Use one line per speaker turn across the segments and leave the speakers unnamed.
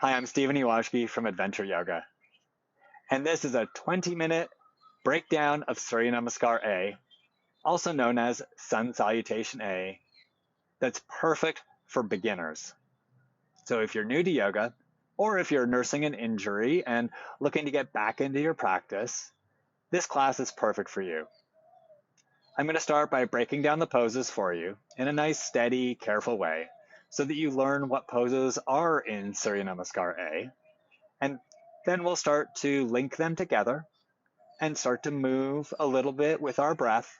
Hi, I'm Ewashkiw from Adventure Yoga, and this is a 20-minute breakdown of Surya Namaskar A, also known as Sun Salutation A, that's perfect for beginners. So if you're new to yoga, or if you're nursing an injury and looking to get back into your practice, this class is perfect for you. I'm going to start by breaking down the poses for you in a nice, steady, careful way so that you learn what poses are in Surya Namaskar A, and then we'll start to link them together and start to move a little bit with our breath.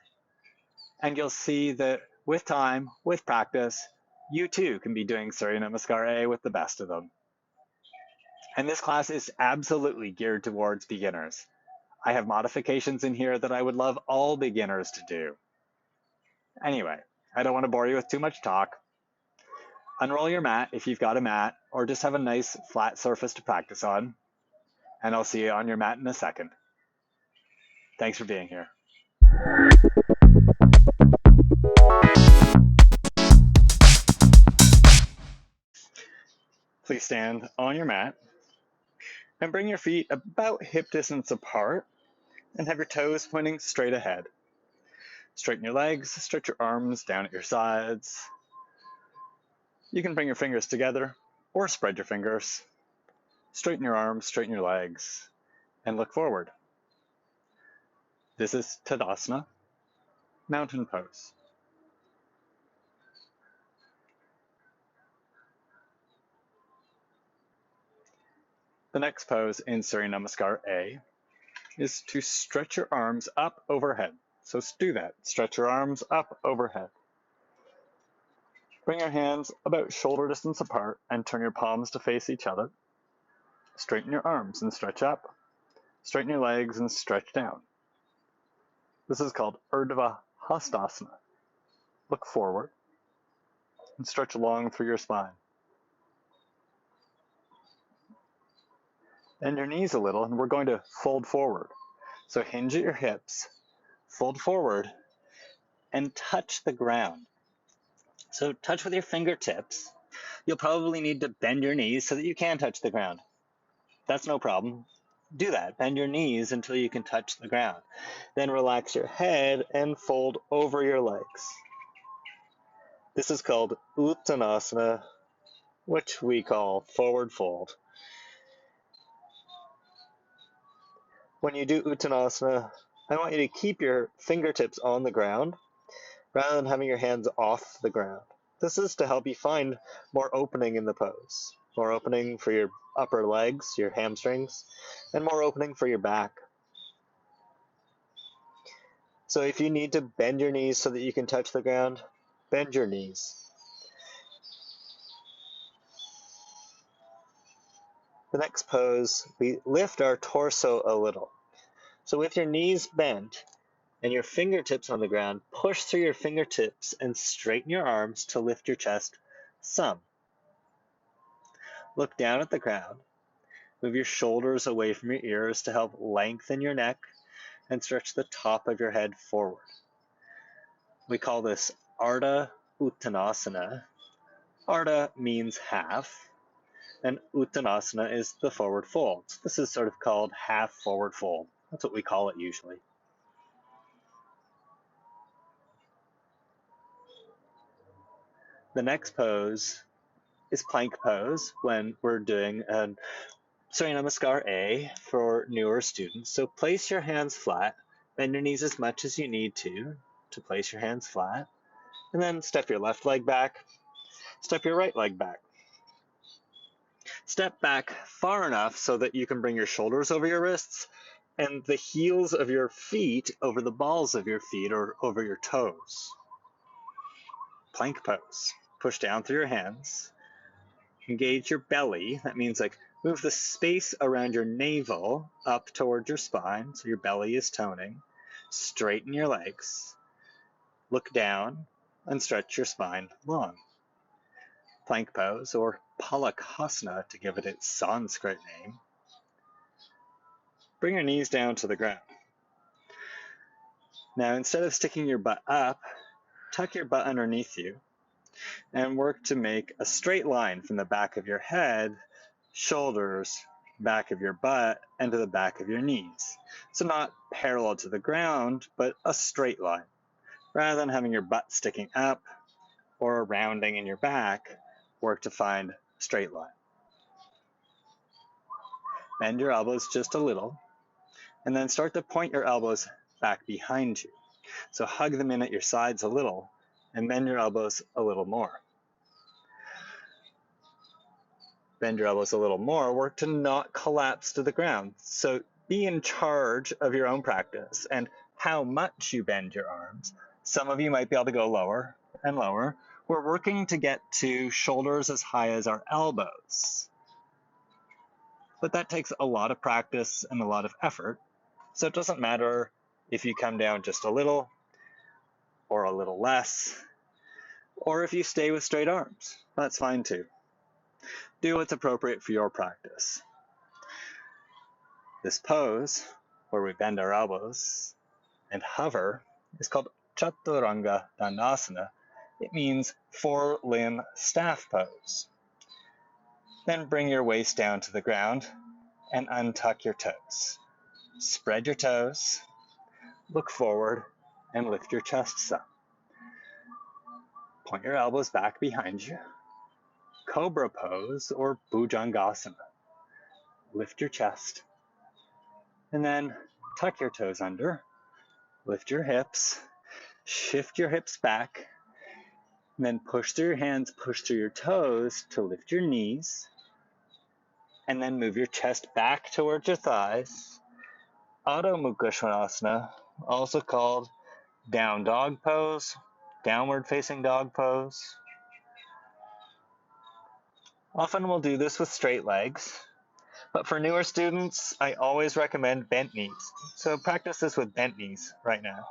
And you'll see that with time, with practice, you too can be doing Surya Namaskar A with the best of them. And this class is absolutely geared towards beginners. I have modifications in here that I would love all beginners to do. Anyway, I don't want to bore you with too much talk. Unroll your mat if you've got a mat, or just have a nice flat surface to practice on. And I'll see you on your mat in a second. Thanks for being here. Please stand on your mat and bring your feet about hip distance apart and have your toes pointing straight ahead. Straighten your legs, stretch your arms down at your sides. You can bring your fingers together or spread your fingers. Straighten your arms, straighten your legs, and look forward. This is Tadasana, mountain pose. The next pose in Surya Namaskar A is to stretch your arms up overhead. So do that. Stretch your arms up overhead. Bring your hands about shoulder distance apart and turn your palms to face each other. Straighten your arms and stretch up. Straighten your legs and stretch down. This is called Urdhva Hastasana. Look forward and stretch long through your spine. Bend your knees a little and we're going to fold forward. So hinge at your hips, fold forward, and touch the ground. So touch with your fingertips. You'll probably need to bend your knees so that you can touch the ground. That's no problem. Do that. Bend your knees until you can touch the ground. Then relax your head and fold over your legs. This is called Uttanasana, which we call forward fold. When you do Uttanasana, I want you to keep your fingertips on the ground rather than having your hands off the ground. This is to help you find more opening in the pose. More opening for your upper legs, your hamstrings, and more opening for your back. So if you need to bend your knees so that you can touch the ground, bend your knees. The next pose, we lift our torso a little. So with your knees bent and your fingertips on the ground, push through your fingertips and straighten your arms to lift your chest some. Look down at the ground. Move your shoulders away from your ears to help lengthen your neck and stretch the top of your head forward. We call this Ardha Uttanasana. Ardha means half, and Uttanasana is the forward fold. This is sort of called half forward fold. That's what we call it usually. The next pose is plank pose when we're doing a Surya Namaskar A for newer students. So place your hands flat, bend your knees as much as you need to place your hands flat, and then step your left leg back, step your right leg back. Step back far enough so that you can bring your shoulders over your wrists and the heels of your feet over the balls of your feet or over your toes. Plank pose. Push down through your hands. Engage your belly. That means like move the space around your navel up towards your spine so your belly is toning. Straighten your legs. Look down and stretch your spine long. Plank pose, or Palakhasana to give it its Sanskrit name. Bring your knees down to the ground. Now, instead of sticking your butt up, tuck your butt underneath you and work to make a straight line from the back of your head shoulders, back of your butt, and to the back of your knees. So not parallel to the ground, but a straight line. Rather than having your butt sticking up or rounding in your back, work to find a straight line. Bend your elbows just a little, and then start to point your elbows back behind you. So hug them in at your sides a little, and bend your elbows a little more. Bend your elbows a little more, work to not collapse to the ground. So be in charge of your own practice and how much you bend your arms. Some of you might be able to go lower and lower. We're working to get to shoulders as high as our elbows. But that takes a lot of practice and a lot of effort. So it doesn't matter if you come down just a little or a little less, or if you stay with straight arms. That's fine too. Do what's appropriate for your practice. This pose, where we bend our elbows and hover, is called Chaturanga Dandasana. It means four-limb staff pose. Then bring your waist down to the ground and untuck your toes. Spread your toes, look forward, and lift your chest up. Point your elbows back behind you. Cobra pose or Bhujangasana. Lift your chest, and then tuck your toes under. Lift your hips, shift your hips back, and then push through your hands, push through your toes to lift your knees, and then move your chest back towards your thighs. Adho Mukha Svanasana, also called down dog pose, downward facing dog pose. Often we'll do this with straight legs, but for newer students, I always recommend bent knees. So practice this with bent knees right now.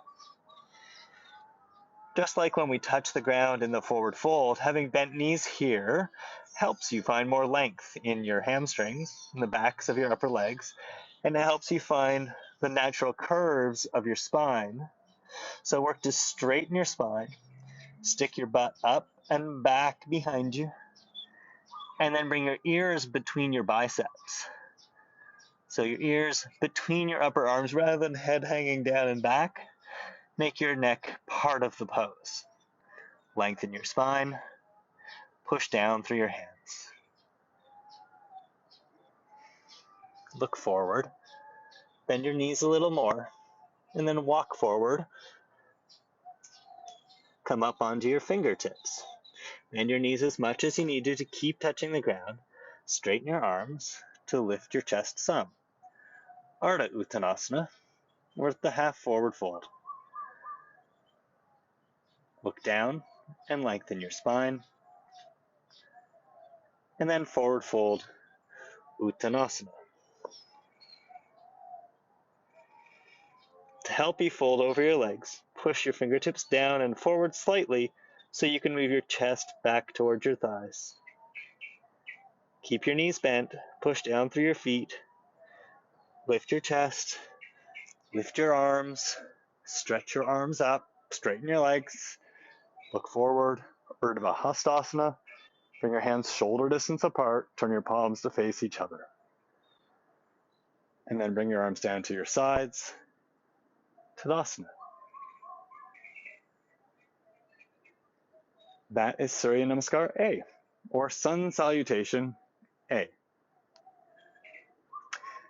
Just like when we touch the ground in the forward fold, having bent knees here helps you find more length in your hamstrings, in the backs of your upper legs, and it helps you find the natural curves of your spine. So work to straighten your spine, stick your butt up and back behind you, and then bring your ears between your biceps. So your ears between your upper arms rather than head hanging down and back. Make your neck part of the pose. Lengthen your spine, push down through your hands. Look forward, bend your knees a little more, and then walk forward. Come up onto your fingertips. Bend your knees as much as you need to keep touching the ground. Straighten your arms to lift your chest some. Ardha Uttanasana, or the half forward fold. Look down and lengthen your spine. And then forward fold, Uttanasana. To help you fold over your legs, push your fingertips down and forward slightly so you can move your chest back towards your thighs. Keep your knees bent, push down through your feet, lift your chest, lift your arms, stretch your arms up, straighten your legs, look forward, Urdhva Hastasana. Bring your hands shoulder distance apart, turn your palms to face each other. And then bring your arms down to your sides, Tadasana. That is Surya Namaskar A, or Sun Salutation A.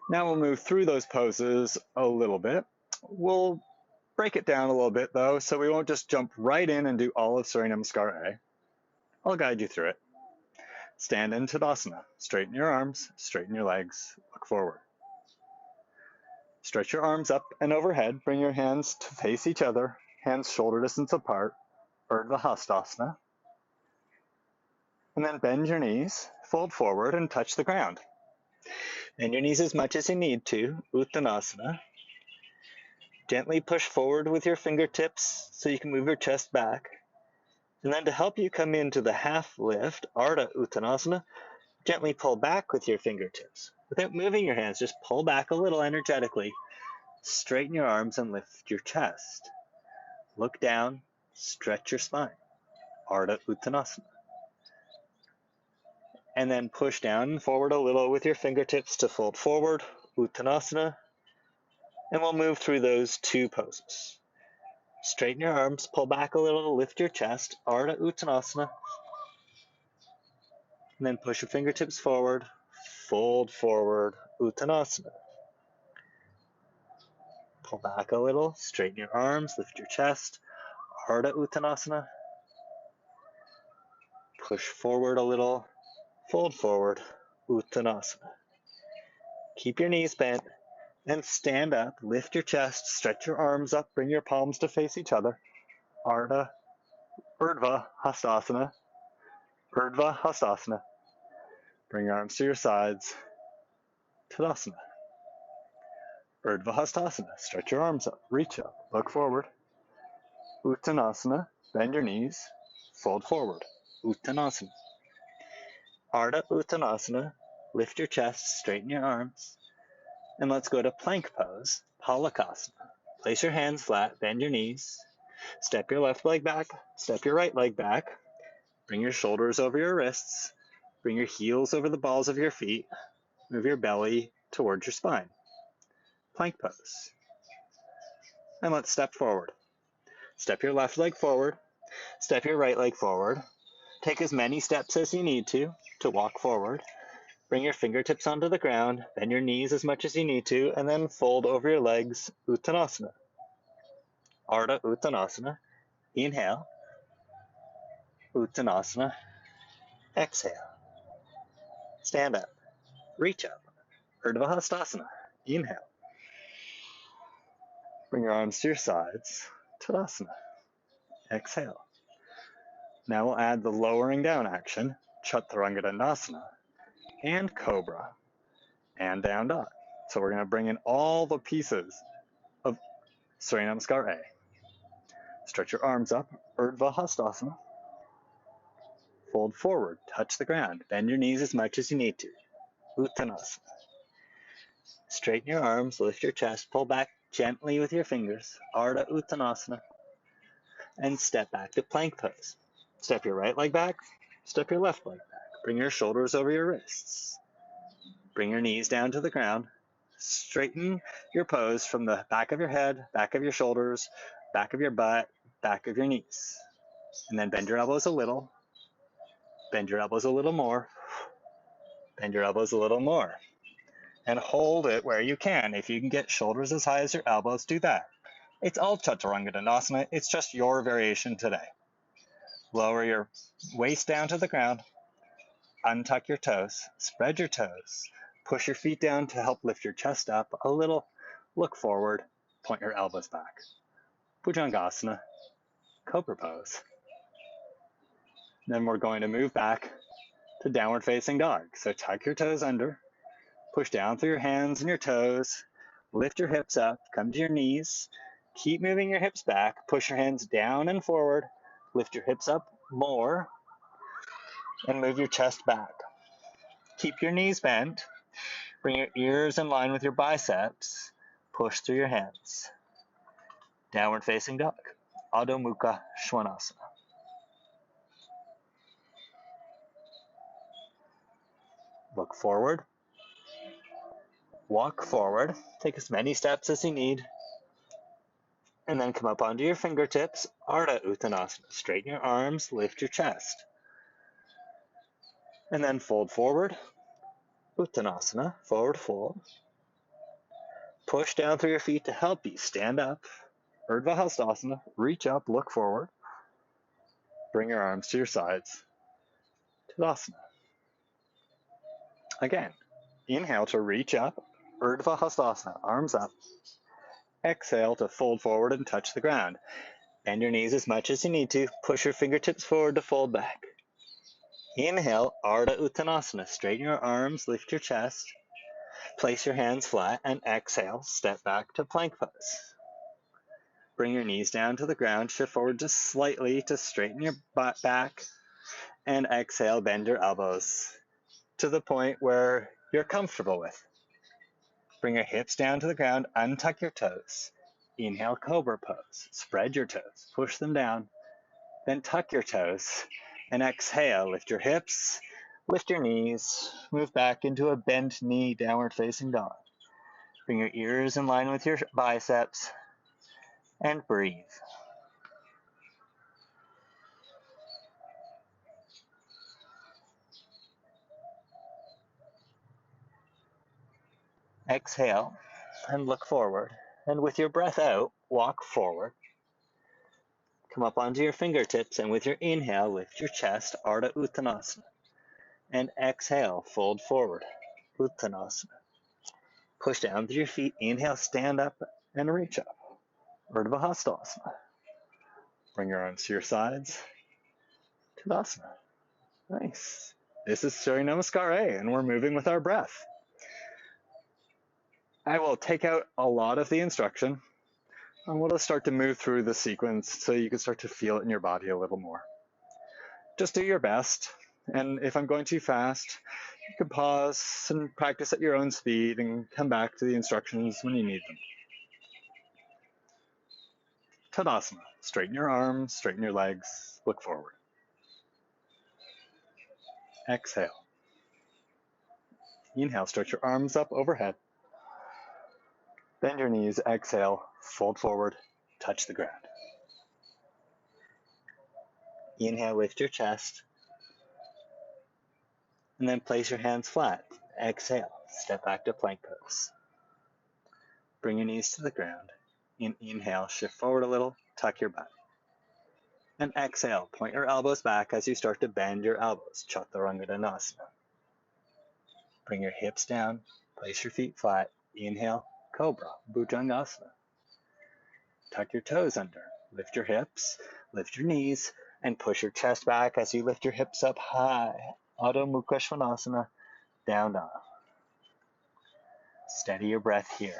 Now we'll move through those poses a little bit. We'll break it down a little bit though, so we won't just jump right in and do all of Surya Namaskar A. I'll guide you through it. Stand in Tadasana. Straighten your arms, straighten your legs, look forward. Stretch your arms up and overhead. Bring your hands to face each other, hands shoulder distance apart, Urdhva Hastasana. And then bend your knees, fold forward and touch the ground. Bend your knees as much as you need to, Uttanasana. Gently push forward with your fingertips so you can move your chest back. And then to help you come into the half lift, Ardha Uttanasana, gently pull back with your fingertips. Without moving your hands, just pull back a little energetically. Straighten your arms and lift your chest. Look down, stretch your spine, Ardha Uttanasana.
And then push down and forward a little with your fingertips to fold forward, Uttanasana. And we'll move through those two poses. Straighten your arms, pull back a little, lift your chest, Ardha Uttanasana. And then push your fingertips forward, fold forward, Uttanasana. Pull back a little, straighten your arms, lift your chest, Ardha Uttanasana. Push forward a little, fold forward, Uttanasana. Keep your knees bent and stand up, lift your chest, stretch your arms up, bring your palms to face each other. Ardha, Urdhva Hastasana, Urdhva Hastasana. Bring your arms to your sides, Tadasana. Urdhva Hastasana, stretch your arms up, reach up, look forward. Uttanasana, bend your knees, fold forward, Uttanasana. Ardha Uttanasana, lift your chest, straighten your arms. And let's go to plank pose, Palakasana. Place your hands flat, bend your knees. Step your left leg back, step your right leg back. Bring your shoulders over your wrists. Bring your heels over the balls of your feet. Move your belly towards your spine. Plank pose. And let's step forward. Step your left leg forward. Step your right leg forward. Take as many steps as you need to walk forward. Bring your fingertips onto the ground, bend your knees as much as you need to, and then fold over your legs, Uttanasana. Ardha Uttanasana. Inhale. Uttanasana. Exhale. Stand up. Reach up. Urdhva Hastasana. Inhale. Bring your arms to your sides. Tadasana. Exhale. Now we'll add the lowering down action, Chaturanga Dandasana, and Cobra, and down dog. So we're going to bring in all the pieces of Surya Namaskar A. Stretch your arms up, Urdhva Hastasana. Fold forward, touch the ground. Bend your knees as much as you need to. Uttanasana. Straighten your arms, lift your chest, pull back gently with your fingers. Ardha Uttanasana. And step back to plank pose. Step your right leg back, step your left leg back. Bring your shoulders over your wrists. Bring your knees down to the ground. Straighten your pose from the back of your head, back of your shoulders, back of your butt, back of your knees. And then bend your elbows a little. Bend your elbows a little more. Bend your elbows a little more. And hold it where you can. If you can get shoulders as high as your elbows, do that. It's all Chaturanga Dandasana. It's just your variation today. Lower your waist down to the ground. Untuck your toes. Spread your toes. Push your feet down to help lift your chest up a little. Look forward. Point your elbows back. Bhujangasana. Cobra pose. Then we're going to move back to downward facing dog. So tuck your toes under. Push down through your hands and your toes. Lift your hips up. Come to your knees. Keep moving your hips back. Push your hands down and forward. Lift your hips up more. And move your chest back. Keep your knees bent. Bring your ears in line with your biceps. Push through your hands. Downward facing dog. Adho Mukha Svanasana. Look forward. Walk forward. Take as many steps as you need. And then come up onto your fingertips. Ardha Uttanasana. Straighten your arms. Lift your chest. And then fold forward. Uttanasana. Forward fold. Push down through your feet to help you stand up. Urdhva Hastasana. Reach up. Look forward. Bring your arms to your sides. Tadasana. Again, inhale to reach up. Urdhva Hastasana. Arms up. Exhale to fold forward and touch the ground. Bend your knees as much as you need to. Push your fingertips forward to fold back. Inhale, Ardha Uttanasana. Straighten your arms, lift your chest. Place your hands flat and exhale, step back to plank pose. Bring your knees down to the ground, shift forward just slightly to straighten your butt back. And exhale, bend your elbows to the point where you're comfortable with. Bring your hips down to the ground, untuck your toes. Inhale, Cobra pose. Spread your toes, push them down, then tuck your toes, and exhale, lift your hips, Lift your knees, move back into a bent knee, downward facing dog. Bring your ears in line with your biceps and breathe. Exhale and look forward. And with your breath out, walk forward. Come up onto your fingertips, and with your inhale, lift your chest, Ardha Uttanasana. And exhale, fold forward, Uttanasana. Push down through your feet, inhale, stand up and reach up, Urdhva Hastasana. Bring your arms to your sides, Tadasana. Nice. This is Surya Namaskar A, and we're moving with our breath. I will take out a lot of the instruction, and we'll just start to move through the sequence so you can start to feel it in your body a little more. Just do your best, and if I'm going too fast, you can pause and practice at your own speed and come back to the instructions when you need them. Tadasana. Straighten your arms, straighten your legs, look forward. Exhale. Inhale, stretch your arms up overhead. Bend your knees, exhale, fold forward, touch the ground. Inhale, lift your chest, and then place your hands flat. Exhale, step back to plank pose. Bring your knees to the ground. Inhale, shift forward a little, tuck your butt. And exhale, point your elbows back as you start to bend your elbows, Chaturanga Dandasana. Bring your hips down, place your feet flat. Inhale, Cobra, Bhujangasana. Tuck your toes under, lift your hips, lift your knees, and push your chest back as you lift your hips up high. Adho Mukha Svanasana, down dog. Steady your breath here.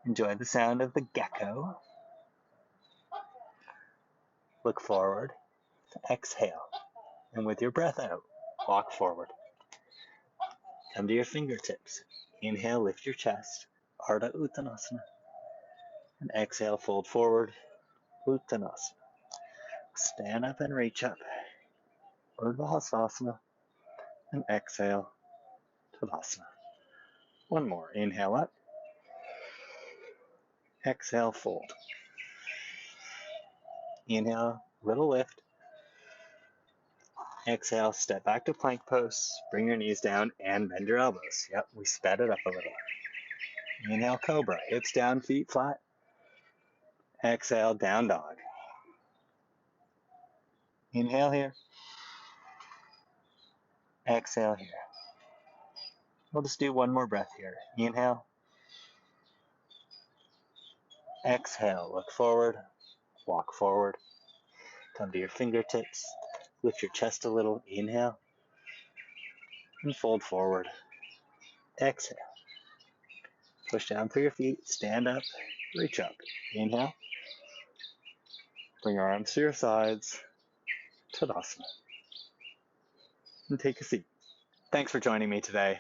Enjoy the sound of the gecko. Look forward, exhale, and with your breath out, walk forward. Come to your fingertips. Inhale, lift your chest, Ardha Uttanasana. And exhale, fold forward, Uttanasana. Stand up and reach up, Urdhva Hastasana. And exhale, Tadasana. One more. Inhale up. Exhale, fold. Inhale, little lift. Exhale, step back to plank pose. Bring your knees down and bend your elbows. Yep, we sped it up a little. Inhale, Cobra. Hips down, feet flat. Exhale, down dog. Inhale here. Exhale here. We'll just do one more breath here. Inhale. Exhale, look forward, walk forward. Come to your fingertips. Lift your chest a little. Inhale. And fold forward. Exhale. Push down through your feet. Stand up. Reach up. Inhale. Bring your arms to your sides. Tadasana. And take a seat. Thanks for joining me today.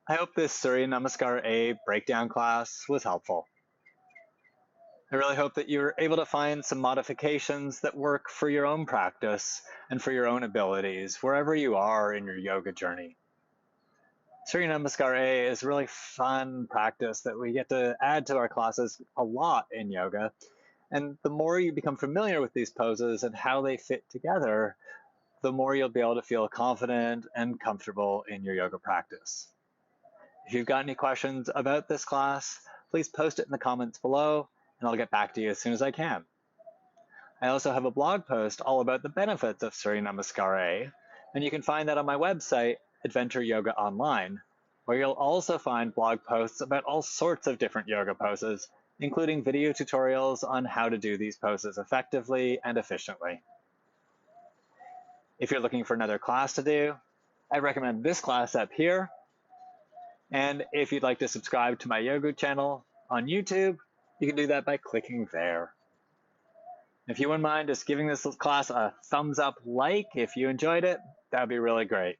I hope this Surya Namaskar A breakdown class was helpful. I really hope that you're able to find some modifications that work for your own practice and for your own abilities, wherever you are in your yoga journey. Surya Namaskar A is a really fun practice that we get to add to our classes a lot in yoga. And the more you become familiar with these poses and how they fit together, the more you'll be able to feel confident and comfortable in your yoga practice. If you've got any questions about this class, please post it in the comments below, and I'll get back to you as soon as I can. I also have a blog post all about the benefits of Surya Namaskar A, and you can find that on my website, Adventure Yoga Online, where you'll also find blog posts about all sorts of different yoga poses, including video tutorials on how to do these poses effectively and efficiently. If you're looking for another class to do, I recommend this class up here. And if you'd like to subscribe to my yoga channel on YouTube, you can do that by clicking there. If you wouldn't mind just giving this class a thumbs up like if you enjoyed it, that would be really great.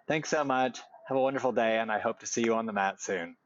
Thanks so much. Have a wonderful day, and I hope to see you on the mat soon.